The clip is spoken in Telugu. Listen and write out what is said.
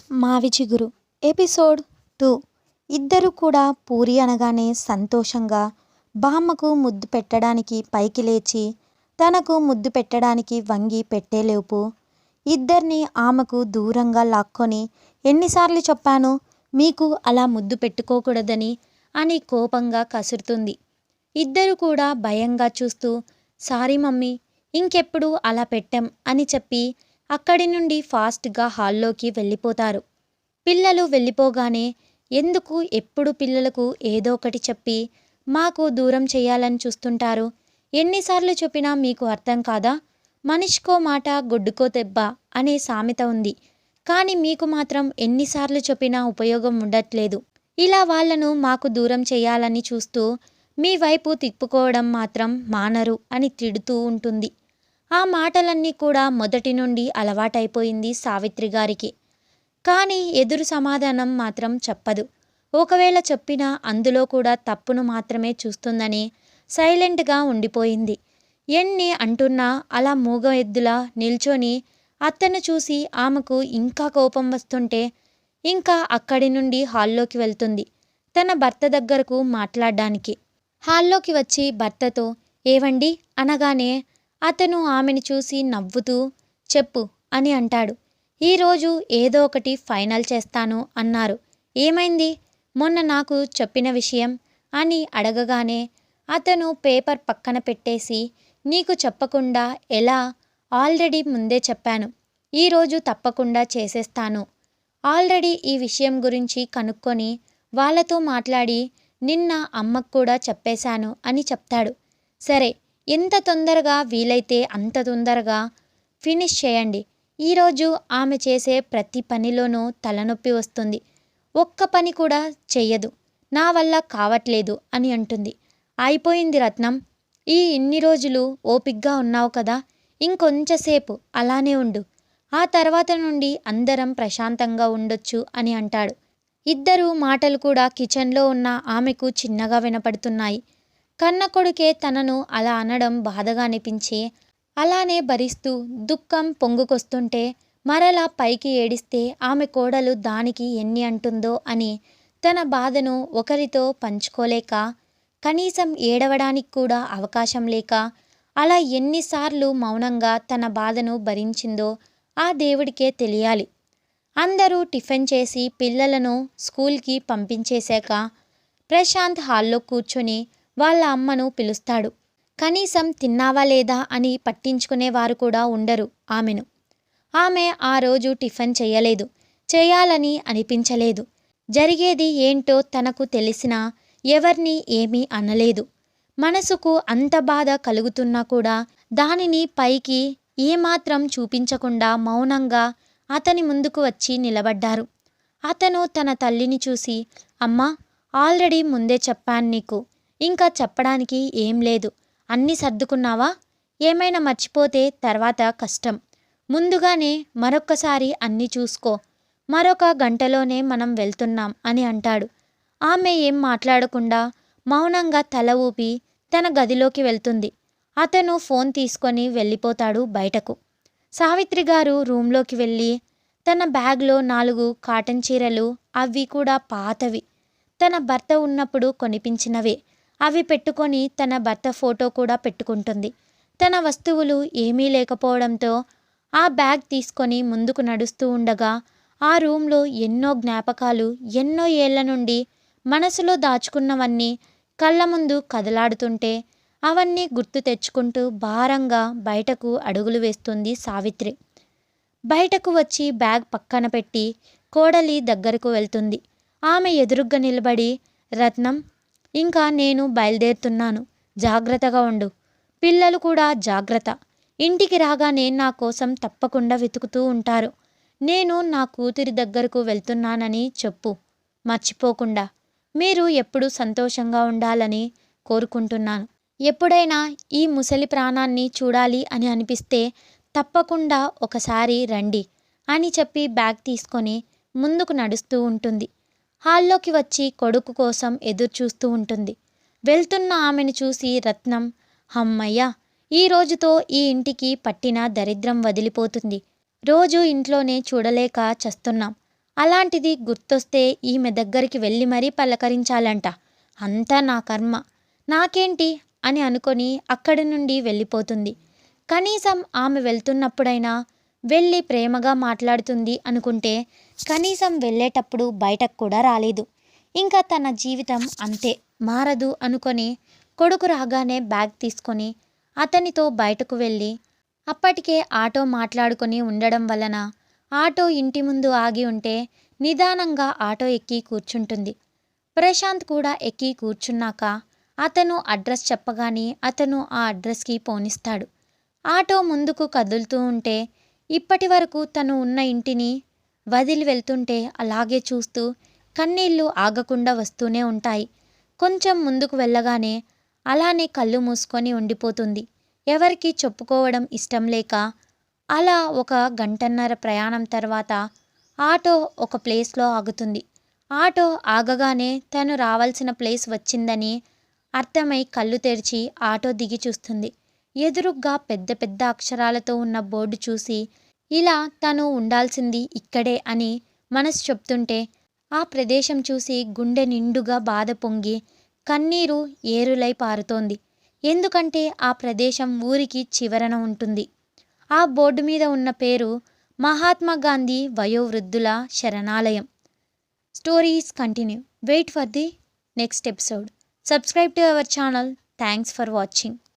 మావి చిగురు ఎపిసోడ్ 2. ఇద్దరు కూడా పూరి అనగానే సంతోషంగా బామ్మకు ముద్దు పెట్టడానికి పైకి లేచి తనకు ముద్దు పెట్టడానికి వంగి పెట్టేలోపు ఇద్దరిని ఆమెకు దూరంగా లాక్కొని ఎన్నిసార్లు చెప్పాను మీకు అలా ముద్దు పెట్టుకోకూడదని అని కోపంగా కసురుతుంది. ఇద్దరు కూడా భయంగా చూస్తూ సారీ మమ్మీ, ఇంకెప్పుడు అలా పెట్టం అని చెప్పి అక్కడి నుండి ఫాస్ట్గా హాల్లోకి వెళ్ళిపోతారు. పిల్లలు వెళ్ళిపోగానే ఎందుకు ఎప్పుడు పిల్లలకు ఏదో ఒకటి చెప్పి మాకు దూరం చేయాలని చూస్తుంటారు? ఎన్నిసార్లు చెప్పినా మీకు అర్థం కాదా? మనిషికో మాట గొడ్డుకో దెబ్బ అనే సామెత ఉంది. కానీ మీకు మాత్రం ఎన్నిసార్లు చెప్పినా ఉపయోగం ఉండట్లేదు. ఇలా వాళ్లను మాకు దూరం చేయాలని చూస్తూ మీ వైపు తిప్పుకోవడం మాత్రం మానరు అని తిడుతూ ఉంటుంది. ఆ మాటలన్నీ కూడా మొదటి నుండి అలవాటైపోయింది సావిత్రి గారికి. కానీ ఎదురు సమాధానం మాత్రం చెప్పదు. ఒకవేళ చెప్పినా అందులో కూడా తప్పును మాత్రమే చూస్తుందని సైలెంట్గా ఉండిపోయింది. ఎన్ని అంటున్నా అలా మూగ ఎద్దులా నిల్చొని అత్తను చూసి ఆమెకు ఇంకా కోపం వస్తుంటే ఇంకా అక్కడి నుండి హాల్లోకి వెళ్తుంది తన భర్త దగ్గరకు మాట్లాడడానికి. హాల్లోకి వచ్చి భర్తతో ఏవండి అనగానే అతను ఆమెను చూసి నవ్వుతూ చెప్పు అని అంటాడు. ఈరోజు ఏదో ఒకటి ఫైనల్ చేస్తాను అన్నారు. ఏమైంది? మొన్న నాకు చెప్పిన విషయం అని అడగగానే అతను పేపర్ పక్కన పెట్టేసి నీకు చెప్పకుండా ఎలా? ఆల్రెడీ ముందే చెప్పాను. ఈరోజు తప్పకుండా చేసేస్తాను. ఆల్రెడీ ఈ విషయం గురించి కనుక్కొని వాళ్ళతో మాట్లాడి నిన్న అమ్మకు కూడా చెప్పేశాను అని చెప్తాడు. సరే, ఎంత తొందరగా వీలైతే అంత తొందరగా ఫినిష్ చేయండి. ఈరోజు ఆమె చేసే ప్రతి పనిలోనూ తలనొప్పి వస్తుంది. ఒక్క పని కూడా చెయ్యదు. నా వల్ల కావట్లేదు అని అంటుంది. అయిపోయింది రత్నం, ఇన్ని రోజులు ఓపిగ్గా ఉన్నావు కదా, ఇంకొంచెంసేపు అలానే ఉండు. ఆ తర్వాత నుండి అందరం ప్రశాంతంగా ఉండొచ్చు అని అంటాడు. ఇద్దరు మాటలు కూడా కిచెన్లో ఉన్న ఆమెకు చిన్నగా వినపడుతున్నాయి. కన్న కొడుకే తనను అలా అనడం బాధగా అనిపించి అలానే భరిస్తూ దుఃఖం పొంగుకొస్తుంటే మరలా పైకి ఏడిస్తే ఆమె కోడలు దానికి ఎన్ని అంటుందో అని తన బాధను ఒకరితో పంచుకోలేక కనీసం ఏడవడానికి కూడా అవకాశం లేక అలా ఎన్నిసార్లు మౌనంగా తన బాధను భరించిందో ఆ దేవుడికే తెలియాలి. అందరూ టిఫిన్ చేసి పిల్లలను స్కూల్కి పంపించేశాక ప్రశాంత్ హాల్లో కూర్చొని వాళ్ళ అమ్మను పిలుస్తాడు. కనీసం తిన్నావా లేదా అని పట్టించుకునేవారు కూడా ఉండరు ఆమెను. ఆమె ఆ రోజు టిఫిన్ చేయలేదు. చేయాలని అనిపించలేదు. జరిగేది ఏంటో తనకు తెలిసినా ఎవరిని ఏమీ అనలేదు. మనసుకు అంత బాధ కలుగుతున్నా కూడా దానిని పైకి ఏమాత్రం చూపించకుండా మౌనంగా అతని ముందుకు వచ్చి నిలబడ్డారు. అతను తన తల్లిని చూసి అమ్మా, ఆల్రెడీ ముందే చెప్పాను నీకు, ఇంకా చెప్పడానికి ఏం లేదు. అన్నీ సర్దుకున్నావా? ఏమైనా మర్చిపోతే తర్వాత కష్టం. ముందుగానే మరొక్కసారి అన్నీ చూసుకో. మరొక గంటలోనే మనం వెళ్తున్నాం అని అంటాడు. ఆమె ఏం మాట్లాడకుండా మౌనంగా తల ఊపి తన గదిలోకి వెళ్తుంది. అతను ఫోన్ తీసుకొని వెళ్ళిపోతాడు బయటకు. సావిత్రి గారు రూంలోకి వెళ్ళి తన బ్యాగ్లో 4 కాటన్ చీరలు, అవి కూడా పాతవి, తన భర్త ఉన్నప్పుడు కొనిపించినవే, అవి పెట్టుకొని తన భర్త ఫోటో కూడా పెట్టుకుంటుంది. తన వస్తువులు ఏమీ లేకపోవడంతో ఆ బ్యాగ్ తీసుకొని ముందుకు నడుస్తూ ఉండగా ఆ రూమ్లో ఎన్నో జ్ఞాపకాలు, ఎన్నో ఏళ్ల నుండి మనసులో దాచుకున్నవన్నీ కళ్ళ ముందు కదలాడుతుంటే అవన్నీ గుర్తు తెచ్చుకుంటూ భారంగా బయటకు అడుగులు వేస్తుంది సావిత్రి. బయటకు వచ్చి బ్యాగ్ పక్కన పెట్టి కోడలి దగ్గరకు వెళ్తుంది. ఆమె ఎదురుగ్గా నిలబడి రత్నం, ఇంకా నేను బయలుదేరుతున్నాను, జాగ్రత్తగా ఉండు. పిల్లలు కూడా జాగ్రత్త. ఇంటికి రాగానే నా కోసం తప్పకుండా వెతుకుతూ ఉంటారు. నేను నా కూతురి దగ్గరకు వెళ్తున్నానని చెప్పు మర్చిపోకుండా. మీరు ఎప్పుడూ సంతోషంగా ఉండాలని కోరుకుంటున్నాను. ఎప్పుడైనా ఈ ముసలి ప్రాణాన్ని చూడాలి అని అనిపిస్తే తప్పకుండా ఒకసారి రండి అని చెప్పి బ్యాగ్ తీసుకొని ముందుకు నడుస్తూ ఉంటుంది. హాల్లోకి వచ్చి కొడుకు కోసం ఎదురు చూస్తూ ఉంటుంది. వెళ్తున్న ఆమెను చూసి రత్నం, హమ్మయ్య, ఈ రోజుతో ఈ ఇంటికి పట్టిన దరిద్రం వదిలిపోతుంది. రోజు ఇంట్లోనే చూడలేక చస్తున్నాం. అలాంటిది గుర్తొస్తే ఈమె దగ్గరికి వెళ్ళి మరీ పలకరించాలంట. అంతా నా కర్మ, నాకేంటి అని అనుకొని అక్కడి నుండి వెళ్ళిపోతుంది. కనీసం ఆమె వెళ్తున్నప్పుడైనా వెళ్ళి ప్రేమగా మాట్లాడుతుంది అనుకుంటే కనీసం వెళ్ళేటప్పుడు బయటకు కూడా రాలేదు. ఇంకా తన జీవితం అంతే, మారదు అనుకొని కొడుకు రాగానే బ్యాగ్ తీసుకొని అతనితో బయటకు వెళ్ళి అప్పటికే ఆటో మాట్లాడుకొని ఉండడం వలన ఆటో ఇంటి ముందు ఆగి ఉంటే నిదానంగా ఆటో ఎక్కి కూర్చుంటుంది. ప్రశాంత్ కూడా ఎక్కి కూర్చున్నాక అతను అడ్రస్ చెప్పగానే అతను ఆ అడ్రస్కి పోనిస్తాడు. ఆటో ముందుకు కదులుతూ ఉంటే ఇప్పటి వరకు తను ఉన్న ఇంటిని వదిలి వెళ్తుంటే అలాగే చూస్తూ కన్నీళ్లు ఆగకుండా వస్తూనే ఉంటాయి. కొంచెం ముందుకు వెళ్ళగానే అలానే కళ్ళు మూసుకొని ఉండిపోతుంది. ఎవరికి చెప్పుకోవడం ఇష్టం లేక. అలా 1 గంటన్నర ప్రయాణం తర్వాత ఆటో ఒక ప్లేస్లో ఆగుతుంది. ఆటో ఆగగానే తను రావాల్సిన ప్లేస్ వచ్చిందని అర్థమై కళ్ళు తెరిచి ఆటో దిగి చూస్తుంది. ఎదురుగ్గా పెద్ద పెద్ద అక్షరాలతో ఉన్న బోర్డు చూసి ఇలా తను ఉండాల్సింది ఇక్కడే అని మనసు చెప్తుంటే ఆ ప్రదేశం చూసి గుండె నిండుగా బాధ పొంగి కన్నీరు ఏరులై పారుతోంది. ఎందుకంటే ఆ ప్రదేశం ఊరికి చివరన ఉంటుంది. ఆ బోర్డు మీద ఉన్న పేరు మహాత్మా గాంధీ వయోవృద్ధుల శరణాలయం. Stories continue. Wait for the next episode. Subscribe to our channel. Thanks for watching.